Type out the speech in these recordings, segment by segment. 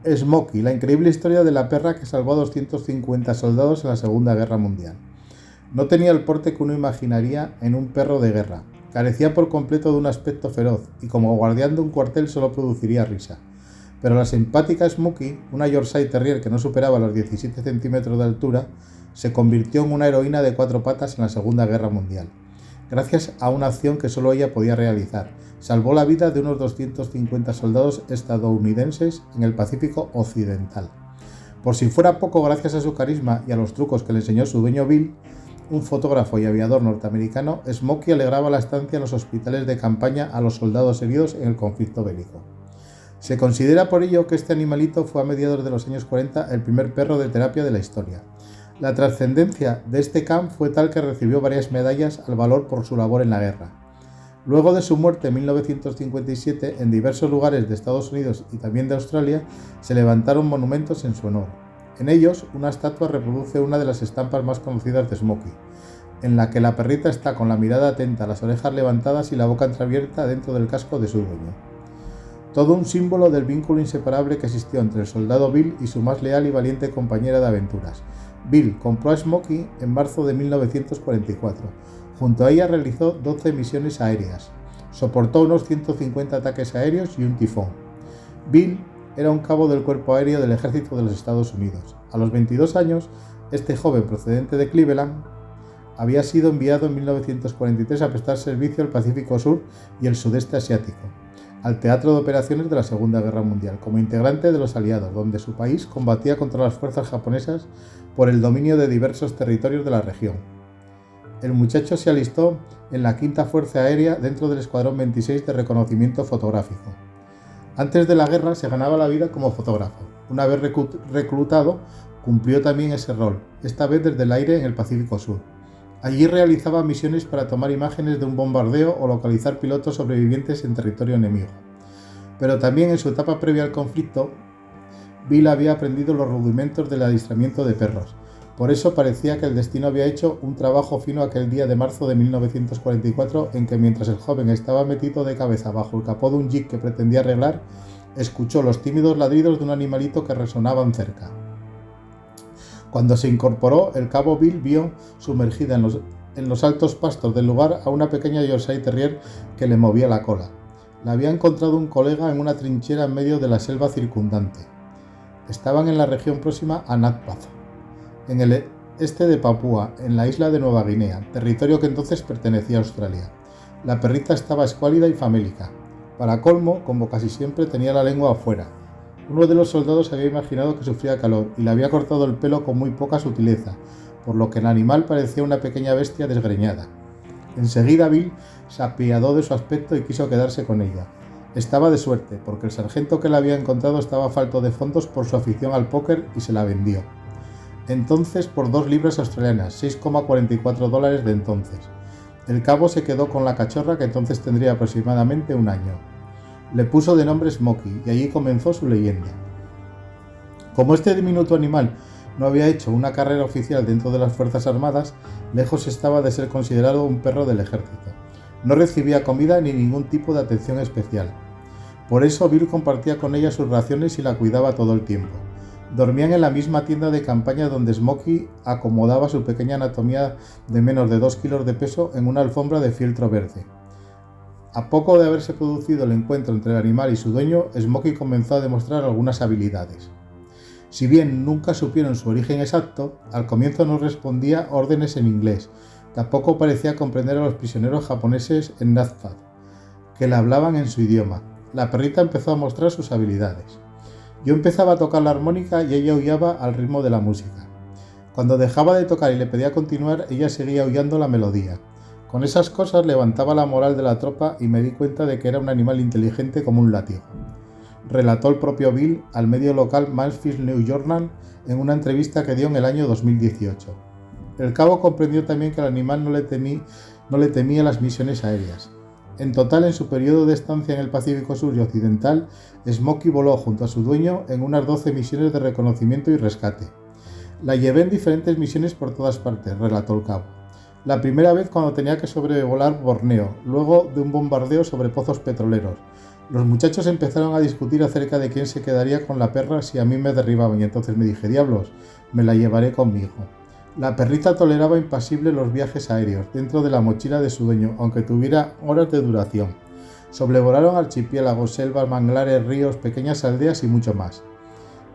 Smokey, la increíble historia de la perra que salvó a 250 soldados en la Segunda Guerra Mundial. No tenía el porte que uno imaginaría en un perro de guerra. Carecía por completo de un aspecto feroz y como guardián de un cuartel solo produciría risa. Pero la simpática Smokey, una Yorkshire Terrier que no superaba los 17 centímetros de altura, se convirtió en una heroína de 4 patas en la Segunda Guerra Mundial. Gracias a una acción que solo ella podía realizar, salvó la vida de unos 250 soldados estadounidenses en el Pacífico Occidental. Por si fuera poco, gracias a su carisma y a los trucos que le enseñó su dueño Bill, un fotógrafo y aviador norteamericano, Smokey alegraba la estancia en los hospitales de campaña a los soldados heridos en el conflicto bélico. Se considera por ello que este animalito fue a mediados de los años 40 el primer perro de terapia de la historia. La trascendencia de este can fue tal que recibió varias medallas al valor por su labor en la guerra. Luego de su muerte en 1957, en diversos lugares de Estados Unidos y también de Australia, se levantaron monumentos en su honor. En ellos, una estatua reproduce una de las estampas más conocidas de Smokey, en la que la perrita está con la mirada atenta, las orejas levantadas y la boca entreabierta dentro del casco de su dueño. Todo un símbolo del vínculo inseparable que existió entre el soldado Bill y su más leal y valiente compañera de aventuras. Bill compró a Smokey en marzo de 1944. Junto a ella realizó 12 misiones aéreas. Soportó unos 150 ataques aéreos y un tifón. Bill era un cabo del Cuerpo Aéreo del Ejército de los Estados Unidos. A los 22 años, este joven procedente de Cleveland había sido enviado en 1943 a prestar servicio al Pacífico Sur y el Sudeste Asiático, al teatro de operaciones de la Segunda Guerra Mundial, como integrante de los aliados, donde su país combatía contra las fuerzas japonesas por el dominio de diversos territorios de la región. El muchacho se alistó en la Quinta Fuerza Aérea dentro del Escuadrón 26 de reconocimiento fotográfico. Antes de la guerra se ganaba la vida como fotógrafo. Una vez reclutado, cumplió también ese rol, esta vez desde el aire en el Pacífico Sur. Allí realizaba misiones para tomar imágenes de un bombardeo o localizar pilotos sobrevivientes en territorio enemigo. Pero también en su etapa previa al conflicto, Bill había aprendido los rudimentos del adiestramiento de perros. Por eso parecía que el destino había hecho un trabajo fino aquel día de marzo de 1944 en que mientras el joven estaba metido de cabeza bajo el capó de un jeep que pretendía arreglar, escuchó los tímidos ladridos de un animalito que resonaban cerca. Cuando se incorporó, el cabo Bill vio sumergida en los altos pastos del lugar a una pequeña Yorkshire Terrier que le movía la cola. La había encontrado un colega en una trinchera en medio de la selva circundante. Estaban en la región próxima a Nagpatha, en el este de Papúa, en la isla de Nueva Guinea, territorio que entonces pertenecía a Australia. La perrita estaba escuálida y famélica. Para colmo, como casi siempre, tenía la lengua afuera. Uno de los soldados había imaginado que sufría calor y le había cortado el pelo con muy poca sutileza, por lo que el animal parecía una pequeña bestia desgreñada. Enseguida Bill se apiadó de su aspecto y quiso quedarse con ella. Estaba de suerte, porque el sargento que la había encontrado estaba falto de fondos por su afición al póker y se la vendió. Entonces por 2 libras australianas, $6,44 de entonces. El cabo se quedó con la cachorra, que entonces tendría aproximadamente un año. Le puso de nombre Smokey y allí comenzó su leyenda. Como este diminuto animal no había hecho una carrera oficial dentro de las Fuerzas Armadas, lejos estaba de ser considerado un perro del ejército. No recibía comida ni ningún tipo de atención especial. Por eso Bill compartía con ella sus raciones y la cuidaba todo el tiempo. Dormían en la misma tienda de campaña donde Smokey acomodaba su pequeña anatomía de menos de 2 kilos de peso en una alfombra de fieltro verde. A poco de haberse producido el encuentro entre el animal y su dueño, Smokey comenzó a demostrar algunas habilidades. Si bien nunca supieron su origen exacto, al comienzo no respondía órdenes en inglés. Tampoco parecía comprender a los prisioneros japoneses en Nagpatha, que le hablaban en su idioma. La perrita empezó a mostrar sus habilidades. Yo empezaba a tocar la armónica y ella aullaba al ritmo de la música. Cuando dejaba de tocar y le pedía continuar, ella seguía aullando la melodía. Con esas cosas levantaba la moral de la tropa y me di cuenta de que era un animal inteligente como un látigo, relató el propio Bill al medio local Mansfield News Journal en una entrevista que dio en el año 2018. El cabo comprendió también que el animal no le temía las misiones aéreas. En total, en su periodo de estancia en el Pacífico Sur y Occidental, Smokey voló junto a su dueño en unas 12 misiones de reconocimiento y rescate. La llevé en diferentes misiones por todas partes, relató el cabo. La primera vez cuando tenía que sobrevolar Borneo, luego de un bombardeo sobre pozos petroleros. Los muchachos empezaron a discutir acerca de quién se quedaría con la perra si a mí me derribaban y entonces me dije, diablos, me la llevaré conmigo. La perrita toleraba impasible los viajes aéreos dentro de la mochila de su dueño, aunque tuviera horas de duración. Sobrevolaron archipiélagos, selvas, manglares, ríos, pequeñas aldeas y mucho más.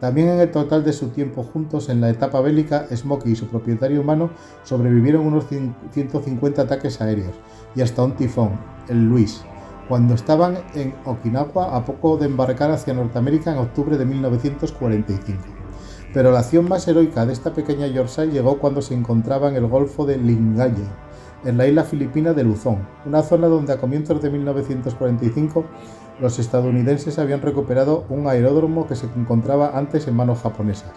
También en el total de su tiempo juntos en la etapa bélica, Smokey y su propietario humano sobrevivieron unos 150 ataques aéreos y hasta un tifón, el Luis, cuando estaban en Okinawa a poco de embarcar hacia Norteamérica en octubre de 1945. Pero la acción más heroica de esta pequeña Yorkshire llegó cuando se encontraba en el Golfo de Lingayen, en la isla filipina de Luzón, una zona donde a comienzos de 1945 los estadounidenses habían recuperado un aeródromo que se encontraba antes en manos japonesas.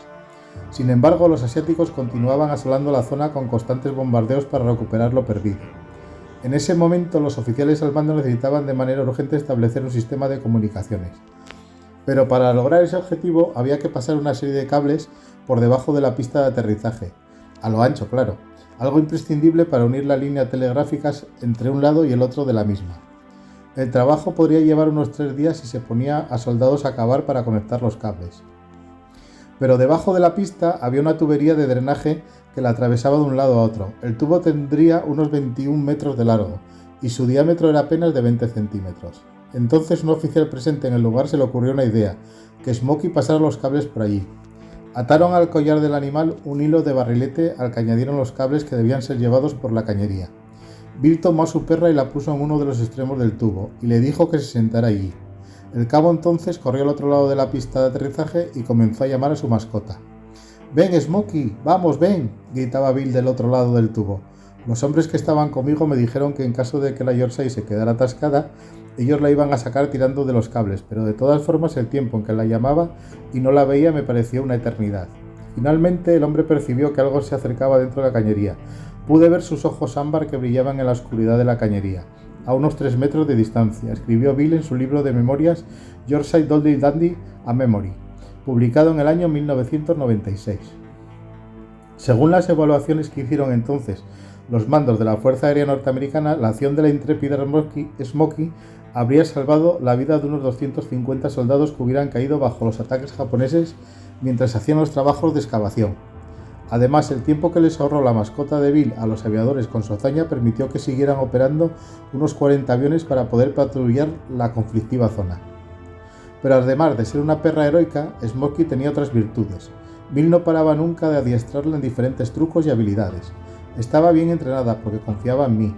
Sin embargo, los asiáticos continuaban asolando la zona con constantes bombardeos para recuperar lo perdido. En ese momento, los oficiales al mando necesitaban de manera urgente establecer un sistema de comunicaciones. Pero para lograr ese objetivo había que pasar una serie de cables por debajo de la pista de aterrizaje, a lo ancho, claro, algo imprescindible para unir las líneas telegráficas entre un lado y el otro de la misma. El trabajo podría llevar unos 3 días y se ponía a soldados a cavar para conectar los cables. Pero debajo de la pista había una tubería de drenaje que la atravesaba de un lado a otro. El tubo tendría unos 21 metros de largo y su diámetro era apenas de 20 centímetros. Entonces un oficial presente en el lugar se le ocurrió una idea, que Smokey pasara los cables por allí. Ataron al collar del animal un hilo de barrilete al que añadieron los cables que debían ser llevados por la cañería. Bill tomó a su perra y la puso en uno de los extremos del tubo y le dijo que se sentara allí. El cabo entonces corrió al otro lado de la pista de aterrizaje y comenzó a llamar a su mascota. «¡Ven, Smokey! ¡Vamos, ven!», gritaba Bill del otro lado del tubo. Los hombres que estaban conmigo me dijeron que en caso de que la Yorkshire se quedara atascada, ellos la iban a sacar tirando de los cables, pero de todas formas el tiempo en que la llamaba y no la veía me pareció una eternidad. Finalmente el hombre percibió que algo se acercaba dentro de la cañería. Pude ver sus ojos ámbar que brillaban en la oscuridad de la cañería, a unos 3 metros de distancia, escribió Bill en su libro de memorias Yorkshire Dolly Dandy a Memory, publicado en el año 1996. Según las evaluaciones que hicieron entonces los mandos de la Fuerza Aérea Norteamericana, la acción de la intrépida Smokey habría salvado la vida de unos 250 soldados que hubieran caído bajo los ataques japoneses mientras hacían los trabajos de excavación. Además, el tiempo que les ahorró la mascota de Bill a los aviadores con su hazaña permitió que siguieran operando unos 40 aviones para poder patrullar la conflictiva zona. Pero además de ser una perra heroica, Smokey tenía otras virtudes. Bill no paraba nunca de adiestrarla en diferentes trucos y habilidades. Estaba bien entrenada porque confiaba en mí,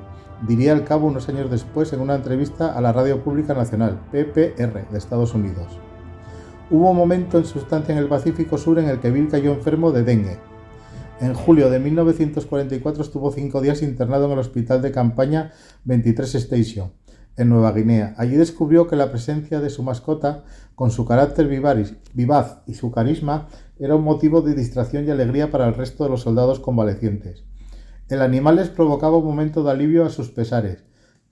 diría el cabo unos años después en una entrevista a la Radio Pública Nacional, PPR, de Estados Unidos. Hubo un momento en su estancia en el Pacífico Sur en el que Bill cayó enfermo de dengue. En julio de 1944 estuvo 5 días internado en el hospital de campaña 23 Station, en Nueva Guinea. Allí descubrió que la presencia de su mascota, con su carácter vivaz y su carisma, era un motivo de distracción y alegría para el resto de los soldados convalecientes. El animal les provocaba un momento de alivio a sus pesares,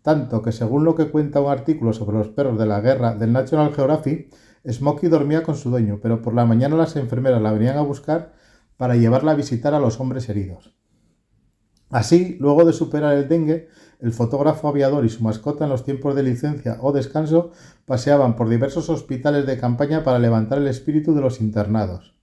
tanto que según lo que cuenta un artículo sobre los perros de la guerra del National Geographic, Smokey dormía con su dueño, pero por la mañana las enfermeras la venían a buscar para llevarla a visitar a los hombres heridos. Así, luego de superar el dengue, el fotógrafo aviador y su mascota en los tiempos de licencia o descanso paseaban por diversos hospitales de campaña para levantar el espíritu de los internados.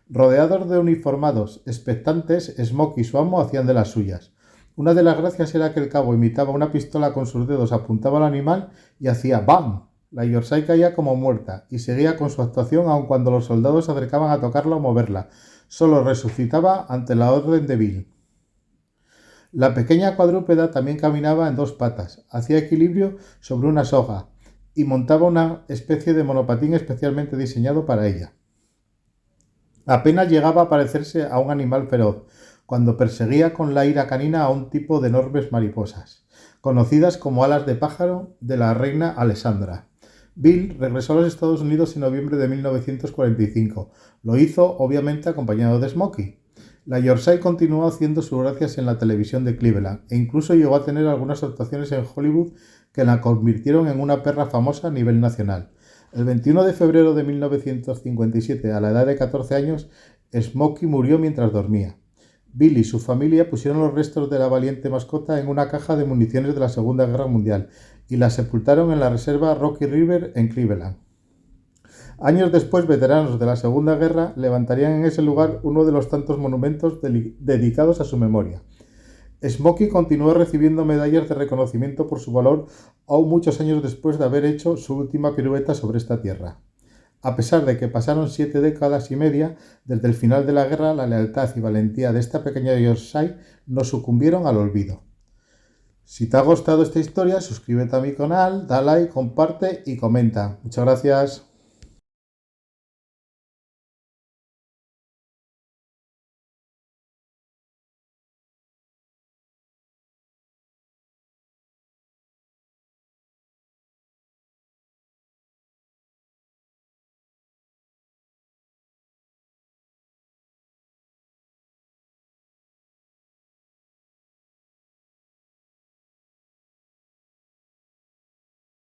Rodeados de uniformados expectantes, Smokey y su amo hacían de las suyas. Una de las gracias era que el cabo imitaba una pistola con sus dedos, apuntaba al animal y hacía ¡bam! La Yorkshire caía como muerta y seguía con su actuación aun cuando los soldados se acercaban a tocarla o moverla. Solo resucitaba ante la orden de Bill. La pequeña cuadrúpeda también caminaba en 2 patas, hacía equilibrio sobre una soga y montaba una especie de monopatín especialmente diseñado para ella. Apenas llegaba a parecerse a un animal feroz, cuando perseguía con la ira canina a un tipo de enormes mariposas, conocidas como alas de pájaro de la reina Alessandra. Bill regresó a los Estados Unidos en noviembre de 1945. Lo hizo, obviamente, acompañado de Smokey. La Yorkshire continuó haciendo sus gracias en la televisión de Cleveland e incluso llegó a tener algunas actuaciones en Hollywood que la convirtieron en una perra famosa a nivel nacional. El 21 de febrero de 1957, a la edad de 14 años, Smokey murió mientras dormía. Bill y su familia pusieron los restos de la valiente mascota en una caja de municiones de la Segunda Guerra Mundial y la sepultaron en la reserva Rocky River en Cleveland. Años después, veteranos de la Segunda Guerra levantarían en ese lugar uno de los tantos monumentos dedicados a su memoria. Smokey continuó recibiendo medallas de reconocimiento por su valor aún muchos años después de haber hecho su última pirueta sobre esta tierra. A pesar de que pasaron 7 décadas y media desde el final de la guerra, la lealtad y valentía de esta pequeña Yorkshire no sucumbieron al olvido. Si te ha gustado esta historia, suscríbete a mi canal, da like, comparte y comenta. Muchas gracias.